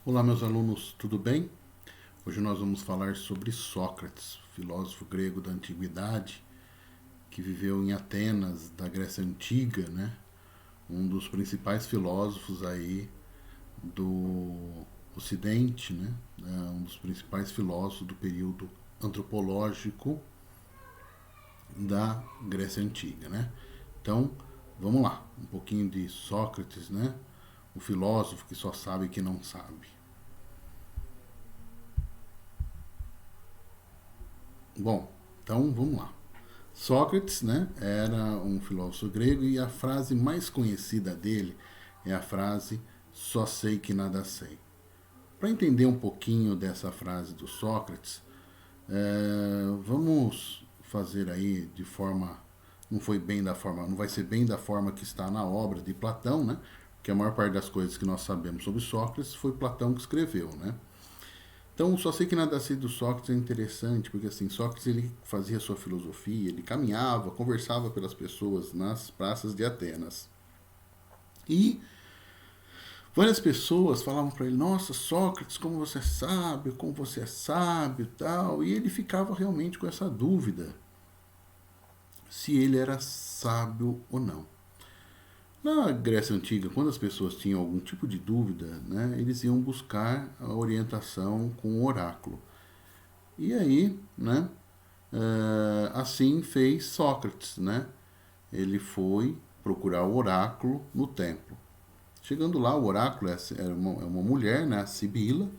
Olá, meus alunos, tudo bem? Hoje nós vamos falar sobre Sócrates, filósofo grego da antiguidade, que viveu em Atenas, da Grécia Antiga, né? Um dos principais filósofos aí do Ocidente, né? Um dos principais filósofos do período antropológico da Grécia Antiga, né? Então, vamos lá, um pouquinho de Sócrates, né? O filósofo que só sabe que não sabe. Bom, então vamos lá. Sócrates, né, era um filósofo grego e a frase mais conhecida dele é a frase só sei que nada sei. Para entender um pouquinho dessa frase do Sócrates, vamos fazer aí de forma não vai ser bem da forma que está na obra de Platão, né? Porque a maior parte das coisas que nós sabemos sobre Sócrates foi Platão que escreveu, né? Então, só sei que nada sei do Sócrates é interessante, porque assim, Sócrates ele fazia sua filosofia, ele caminhava, conversava pelas pessoas nas praças de Atenas. E várias pessoas falavam para ele: "Nossa, Sócrates, como você é sábio", tal, e ele ficava realmente com essa dúvida se ele era sábio ou não. Na Grécia Antiga, quando as pessoas tinham algum tipo de dúvida, né, eles iam buscar a orientação com o oráculo. E aí, né, assim fez Sócrates, né? Ele foi procurar o oráculo no templo. Chegando lá, o oráculo é uma mulher, né, a Sibila,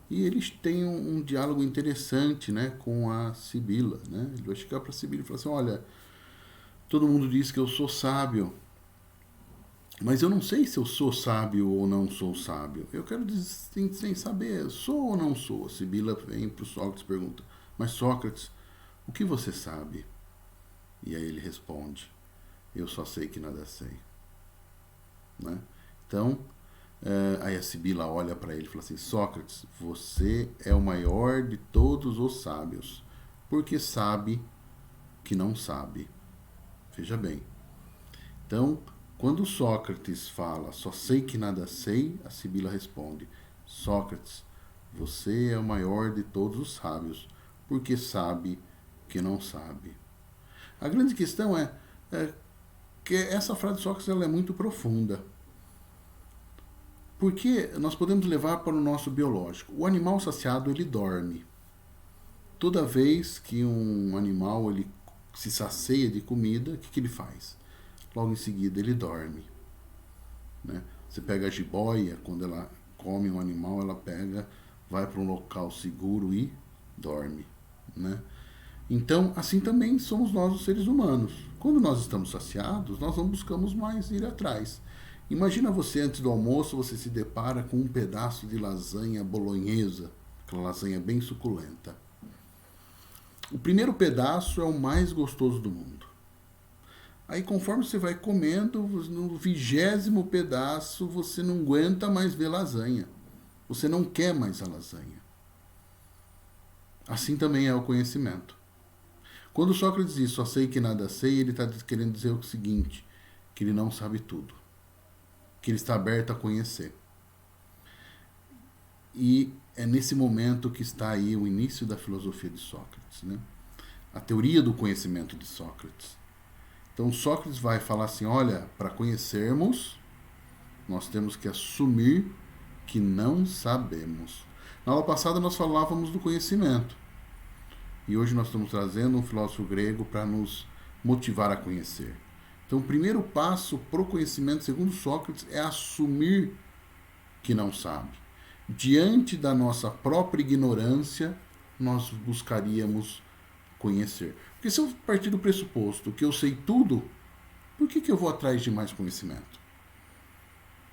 e eles têm um diálogo interessante, né, com a Sibila, né? Ele vai chegar para a Sibila e falar assim: "Olha, todo mundo diz que eu sou sábio, mas eu não sei se eu sou sábio ou não sou sábio. Eu quero sem saber, sou ou não sou." A Sibila vem para o Sócrates e pergunta: "Mas Sócrates, o que você sabe?" E aí ele responde: "Eu só sei que nada sei." Né? Então, aí a Sibila olha para ele e fala assim: "Sócrates, você é o maior de todos os sábios, porque sabe que não sabe." Veja bem. Então, quando Sócrates fala "só sei que nada sei", a Sibila responde: "Sócrates, você é o maior de todos os sábios, porque sabe que não sabe." A grande questão é que essa frase de Sócrates ela é muito profunda. Porque nós podemos levar para o nosso biológico. O animal saciado ele dorme. Toda vez que um animal ele se sacia de comida, o que ele faz? Logo em seguida ele dorme. Né? Você pega a jiboia, quando ela come um animal, ela pega, vai para um local seguro e dorme. Né? Então, assim também somos nós os seres humanos. Quando nós estamos saciados, nós não buscamos mais ir atrás. Imagina você, antes do almoço, você se depara com um pedaço de lasanha bolonhesa, aquela lasanha bem suculenta. O primeiro pedaço é o mais gostoso do mundo. Aí, conforme você vai comendo, no 20º pedaço, você não aguenta mais ver lasanha. Você não quer mais a lasanha. Assim também é o conhecimento. Quando Sócrates diz "só sei que nada sei", ele está querendo dizer o seguinte: que ele não sabe tudo, que ele está aberto a conhecer. E é nesse momento que está aí o início da filosofia de Sócrates, né? A teoria do conhecimento de Sócrates. Então Sócrates vai falar assim: olha, para conhecermos, nós temos que assumir que não sabemos. Na aula passada nós falávamos do conhecimento. E hoje nós estamos trazendo um filósofo grego para nos motivar a conhecer. Então, o primeiro passo para o conhecimento, segundo Sócrates, é assumir que não sabe. Diante da nossa própria ignorância, nós buscaríamos conhecer. Porque se eu partir do pressuposto que eu sei tudo, por que eu vou atrás de mais conhecimento?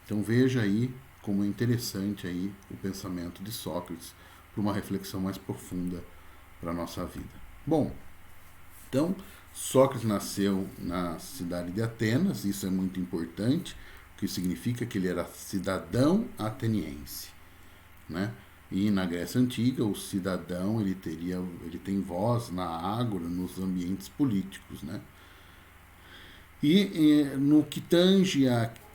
Então veja aí como é interessante aí o pensamento de Sócrates para uma reflexão mais profunda para a nossa vida. Bom, então Sócrates nasceu na cidade de Atenas, isso é muito importante, o que significa que ele era cidadão ateniense, né? E na Grécia Antiga, o cidadão ele tem voz na ágora, nos ambientes políticos, né? E no que tange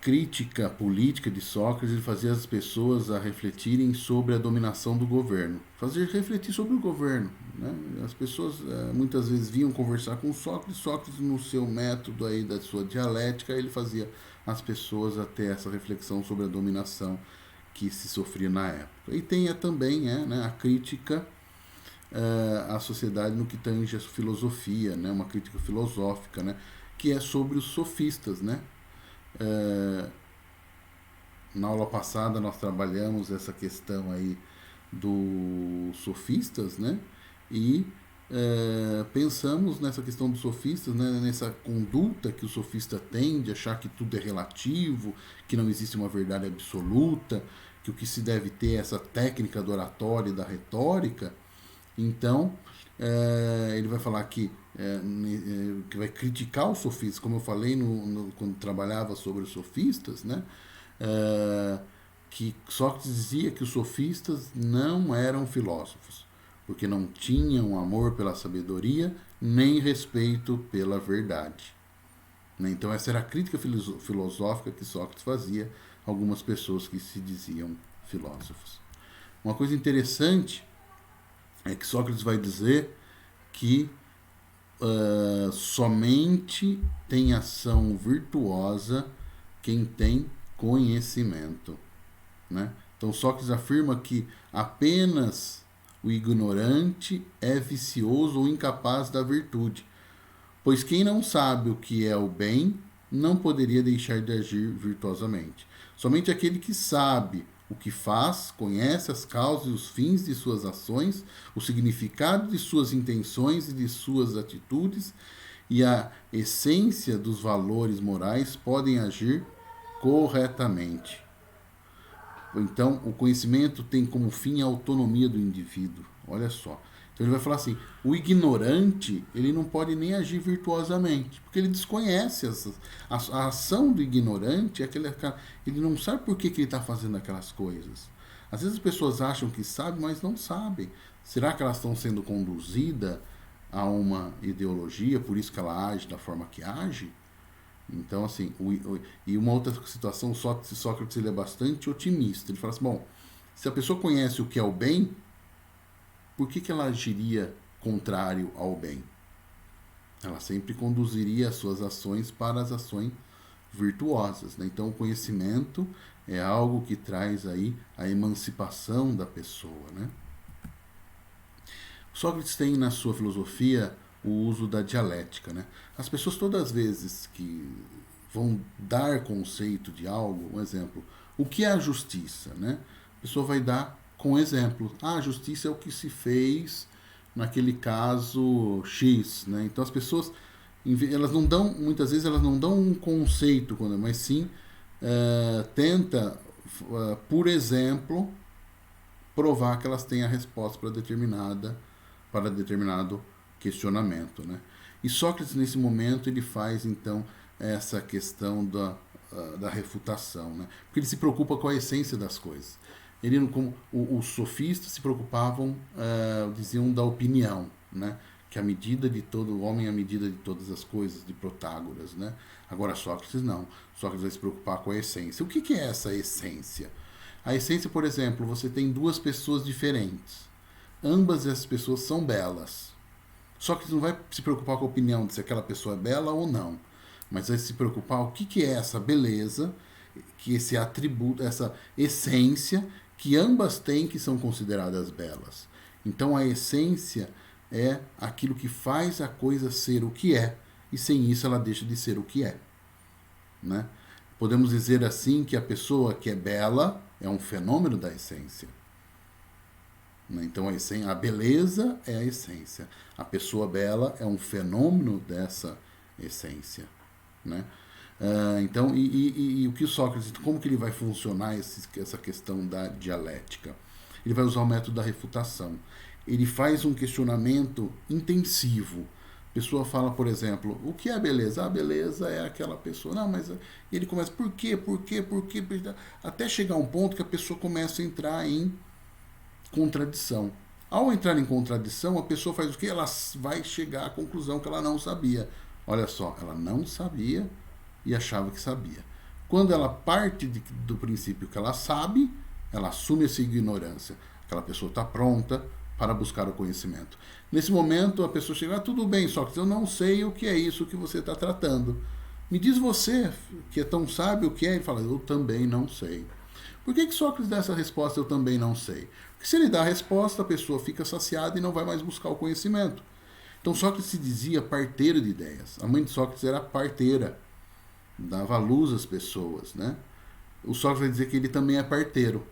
crítica política de Sócrates, ele fazia as pessoas a refletirem sobre a dominação do governo, fazer refletir sobre o governo, né? As pessoas muitas vezes vinham conversar com Sócrates, Sócrates no seu método aí da sua dialética, ele fazia as pessoas a ter essa reflexão sobre a dominação que se sofria na época. E tem também né, a crítica à sociedade no que tange a filosofia, né, uma crítica filosófica, né, que é sobre os sofistas, né? Na aula passada nós trabalhamos essa questão aí dos sofistas, né? E pensamos nessa questão dos sofistas, né? Nessa conduta que o sofista tem de achar que tudo é relativo, que não existe uma verdade absoluta, que o que se deve ter é essa técnica do oratório e da retórica. Então, ele vai falar que vai criticar os sofistas, como eu falei quando trabalhava sobre os sofistas, né? Que Sócrates dizia que os sofistas não eram filósofos, porque não tinham amor pela sabedoria, nem respeito pela verdade. Né? Então essa era a crítica filosófica que Sócrates fazia a algumas pessoas que se diziam filósofos. Uma coisa interessante é que Sócrates vai dizer que somente tem ação virtuosa quem tem conhecimento. Né? Então Sócrates afirma que apenas o ignorante é vicioso ou incapaz da virtude, pois quem não sabe o que é o bem não poderia deixar de agir virtuosamente. Somente aquele que sabe o que faz, conhece as causas e os fins de suas ações, o significado de suas intenções e de suas atitudes e a essência dos valores morais podem agir corretamente. Então, o conhecimento tem como fim a autonomia do indivíduo. Olha só. Então ele vai falar assim, o ignorante, ele não pode nem agir virtuosamente, porque ele desconhece a ação do ignorante, ele não sabe por que ele está fazendo aquelas coisas. Às vezes as pessoas acham que sabem, mas não sabem. Será que elas estão sendo conduzidas a uma ideologia, por isso que ela age da forma que age? Então, assim, e uma outra situação, Sócrates ele é bastante otimista. Ele fala assim, bom, se a pessoa conhece o que é o bem, por que ela agiria contrário ao bem? Ela sempre conduziria as suas ações para as ações virtuosas. Né? Então, o conhecimento é algo que traz aí a emancipação da pessoa. Né? Sócrates tem na sua filosofia o uso da dialética. Né? As pessoas todas as vezes que vão dar conceito de algo, um exemplo, o que é a justiça? Né? A pessoa vai dar com exemplo. A justiça é o que se fez naquele caso X. Né? Então as pessoas, elas não dão, muitas vezes elas não dão um conceito, mas sim tenta, por exemplo, provar que elas têm a resposta para determinado questionamento, né? E Sócrates nesse momento ele faz então essa questão da refutação, né? Porque ele se preocupa com a essência das coisas. Ele, como os sofistas se preocupavam, diziam da opinião, né? Que a medida de todo homem é a medida de todas as coisas, de Protágoras, né? Agora Sócrates não. Sócrates vai se preocupar com a essência. O que é essa essência? A essência, por exemplo, você tem duas pessoas diferentes. Ambas essas pessoas são belas. Sócrates não vai se preocupar com a opinião de se aquela pessoa é bela ou não, mas vai se preocupar o que é essa beleza, que esse atributo, essa essência que ambas têm que são consideradas belas. Então a essência é aquilo que faz a coisa ser o que é, e sem isso ela deixa de ser o que é. Né? Podemos dizer assim que a pessoa que é bela é um fenômeno da essência. Então a beleza é a essência. A pessoa bela é um fenômeno dessa essência. Né? Então, o que o Sócrates, como que ele vai funcionar essa questão da dialética? Ele vai usar o método da refutação. Ele faz um questionamento intensivo. A pessoa fala, por exemplo, o que é a beleza? A beleza é aquela pessoa. Não, mas ele começa, por quê? Até chegar um ponto que a pessoa começa a entrar em contradição. Ao entrar em contradição, a pessoa faz o quê? Ela vai chegar à conclusão que ela não sabia. Olha só, ela não sabia e achava que sabia. Quando ela parte do princípio que ela sabe, ela assume essa ignorância. Aquela pessoa está pronta para buscar o conhecimento. Nesse momento, a pessoa chega, tudo bem, Sócrates, eu não sei o que é isso que você está tratando. Me diz você, que é tão sábio, o que é? Ele fala, eu também não sei. Por que Sócrates dá essa resposta, eu também não sei? Porque se ele dá a resposta, a pessoa fica saciada e não vai mais buscar o conhecimento. Então Sócrates se dizia parteiro de ideias. A mãe de Sócrates era parteira, dava luz às pessoas, né? O Sócrates vai dizer que ele também é parteiro.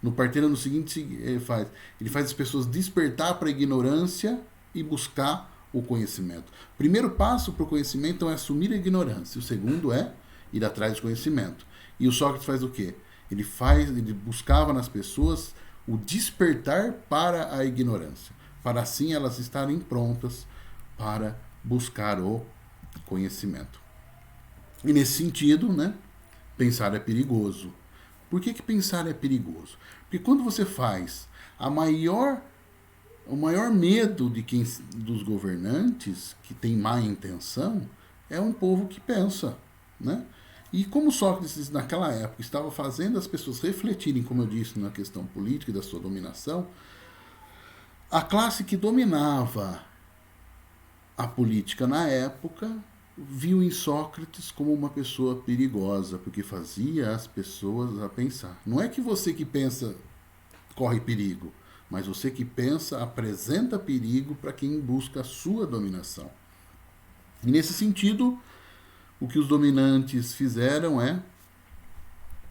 No parteiro, no seguinte, ele faz as pessoas despertar para a ignorância e buscar o conhecimento. O primeiro passo para o conhecimento é assumir a ignorância. O segundo é ir atrás do conhecimento. E o Sócrates faz o quê? Ele buscava nas pessoas o despertar para a ignorância, para assim elas estarem prontas para buscar o conhecimento. E nesse sentido, né, pensar é perigoso. Por que pensar é perigoso? Porque quando você faz o maior medo dos governantes que tem má intenção é um povo que pensa, né? E como Sócrates naquela época estava fazendo as pessoas refletirem, como eu disse, na questão política e da sua dominação, a classe que dominava a política na época viu em Sócrates como uma pessoa perigosa, porque fazia as pessoas a pensar. Não é que você que pensa corre perigo, mas você que pensa apresenta perigo para quem busca a sua dominação. E nesse sentido, o que os dominantes fizeram é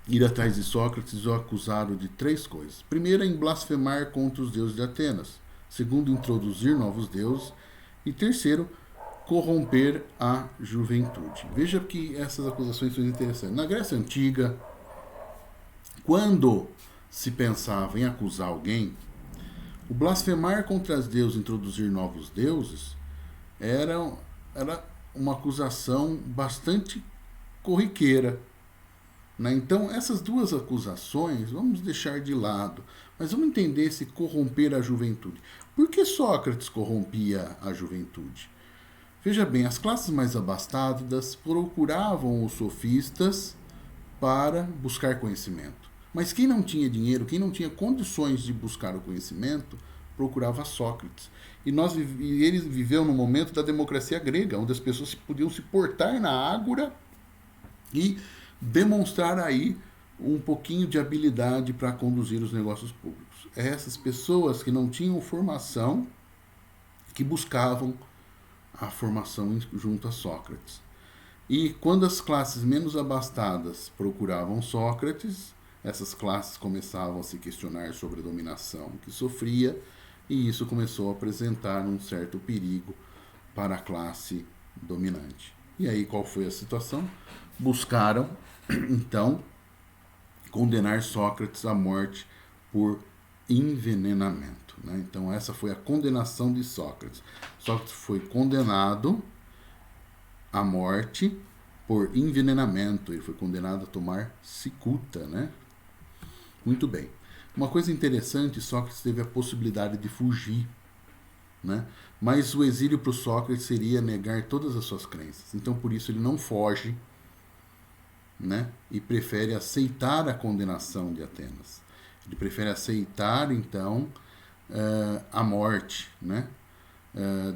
ir atrás de Sócrates e o acusaram de 3 coisas. Primeiro, em blasfemar contra os deuses de Atenas. Segundo, introduzir novos deuses. E terceiro, corromper a juventude. Veja que essas acusações são interessantes. Na Grécia Antiga, quando se pensava em acusar alguém, o blasfemar contra os deuses, introduzir novos deuses, era uma acusação bastante corriqueira. Né? Então, essas 2 acusações, vamos deixar de lado, mas vamos entender esse corromper a juventude. Por que Sócrates corrompia a juventude? Veja bem, as classes mais abastadas procuravam os sofistas para buscar conhecimento. Mas quem não tinha dinheiro, quem não tinha condições de buscar o conhecimento, procurava Sócrates. E ele viveu no momento da democracia grega, onde as pessoas podiam se portar na ágora e demonstrar aí um pouquinho de habilidade para conduzir os negócios públicos. Essas pessoas que não tinham formação, que buscavam a formação junto a Sócrates. E quando as classes menos abastadas procuravam Sócrates, essas classes começavam a se questionar sobre a dominação que sofria, e isso começou a apresentar um certo perigo para a classe dominante. E aí qual foi a situação? Buscaram, então, condenar Sócrates à morte por envenenamento. Né? Então essa foi a condenação de Sócrates. Sócrates foi condenado à morte por envenenamento. Ele foi condenado a tomar cicuta, né? Muito bem. Uma coisa interessante, Sócrates teve a possibilidade de fugir, né? Mas o exílio para o Sócrates seria negar todas as suas crenças. Então, por isso, ele não foge, né? E prefere aceitar a condenação de Atenas. Ele prefere aceitar, então, a morte, né?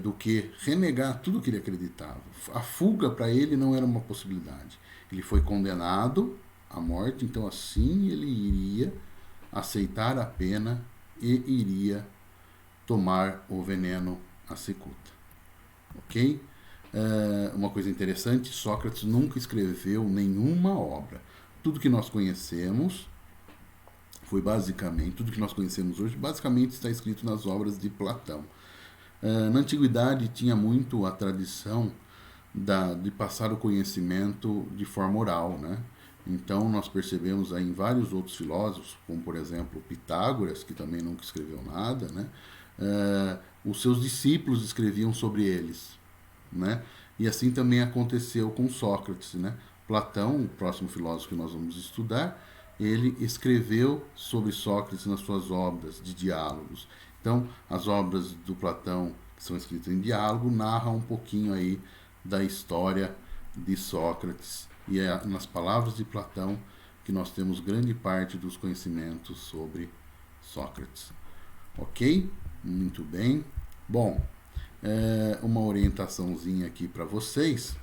Do que renegar tudo que ele acreditava. A fuga para ele não era uma possibilidade. Ele foi condenado à morte, então assim ele iria aceitar a pena e iria tomar o veneno à cicuta. Ok? Uma coisa interessante, Sócrates nunca escreveu nenhuma obra. Tudo que nós conhecemos foi basicamente, tudo que nós conhecemos hoje, basicamente está escrito nas obras de Platão. Na antiguidade tinha muito a tradição de passar o conhecimento de forma oral, né? Então nós percebemos aí em vários outros filósofos, como por exemplo Pitágoras, que também nunca escreveu nada, né? Os seus discípulos escreviam sobre eles, né? E assim também aconteceu com Sócrates, né? Platão, o próximo filósofo que nós vamos estudar, ele escreveu sobre Sócrates nas suas obras de diálogos. Então, as obras do Platão, que são escritas em diálogo, narram um pouquinho aí da história de Sócrates e é nas palavras de Platão que nós temos grande parte dos conhecimentos sobre Sócrates. Ok? Muito bem. Bom, uma orientaçãozinha aqui para vocês.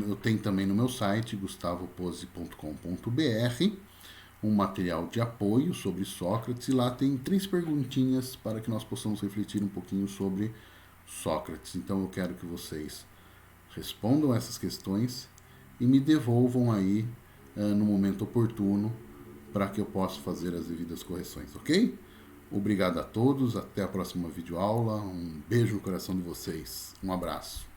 Eu tenho também no meu site, gustavopose.com.br, um material de apoio sobre Sócrates, e lá tem 3 perguntinhas para que nós possamos refletir um pouquinho sobre Sócrates. Então eu quero que vocês respondam essas questões e me devolvam aí no momento oportuno para que eu possa fazer as devidas correções, ok? Obrigado a todos, até a próxima videoaula, um beijo no coração de vocês, um abraço.